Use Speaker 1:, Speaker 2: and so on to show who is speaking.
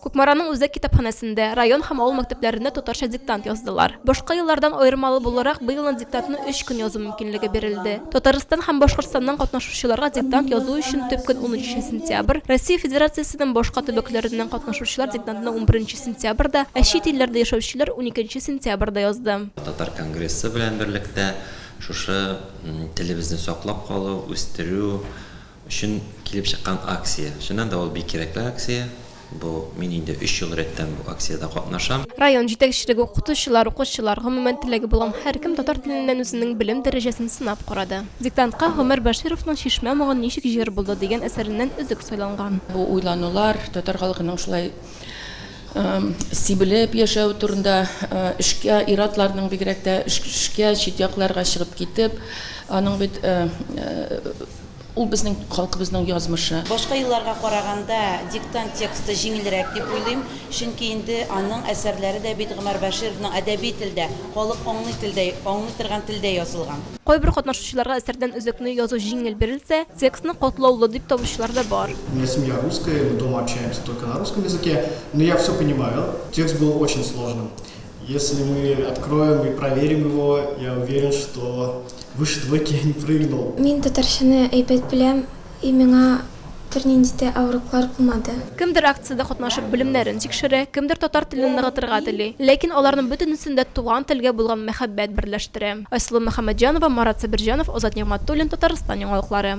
Speaker 1: Кукмараның үзәк китапханәсендә район һәм авыл мәктәпләрендә татарча диктант яздылар. Башка еллардан аермалы буларак быелның диктантны 3 көн язу мөмкинлеге бирелде. Татарстан һәм Башкортстаннан катнашучыларга диктант язу өчен төп көн 13 сентябрь, Россия Федерациясенең башка төбәкләреннән катнашучылар диктантны 11 сентябрьдә, ә чит илләрдә яшәүчеләр 12 сентябрьдә язды.
Speaker 2: Татар конгрессы белән берлектә шушы телебезне саклап калу, үстерү өчен килеп чыккан акция. Шуннан да ул бик кирәкле акция. Бу мин инде 3 ел рәттән бу акциядә катнашам.
Speaker 1: Район җитәкчелеге, укытучылар, укучылар, гомумән теләге булган һәркем татар теленнән үзенең белем дәрәҗәсен сынап карады. Диктантка Гомер Башировның "Шишмә могын ничек җир булды" дигән әсәреннән үзек сайланган.
Speaker 3: Бу уйланулар татар халкының шулай сибелеп яшәү турында, эшкә иратларның бигрәк тә эшкә чит якларга чыгып китеп, аның бит ул безнең халкыбызның язмышы.
Speaker 4: Башка елларга караганда диктант тексты җиңелрәк дип уйлыйм, чөнки инде аның әсәрләре дә бит Гомер Башировның әдәби телдә, халык аңлый торган телдә язылган.
Speaker 1: Кайбер катнашучыларга әсәрдән үзекне язу җиңел бирелсә, текстны катлаулы дип табучылар да бар.
Speaker 5: У меня семья русская, мы дома общаемся только на русском языке, но я все понимаю. Текст был очень сложным. Если мы откроем и проверим его, я уверен, что выше двойки я не прыгнул.
Speaker 6: Мин татарчаны әйбәт беләм, и миңа бернинди дә авырлыклар булмады.
Speaker 1: Кемдер акциядә катнашып белемнәрен тикшерә, кемдер татар телен ныгытырга тели. Ләкин аларның бөтенесендә туган телгә булган мәхәббәт берләштерә. Айсылу Мөхәммәтҗанова, Марат Сабирҗанов, Азат Нигъмәтуллин, Татарстан яңалыклары.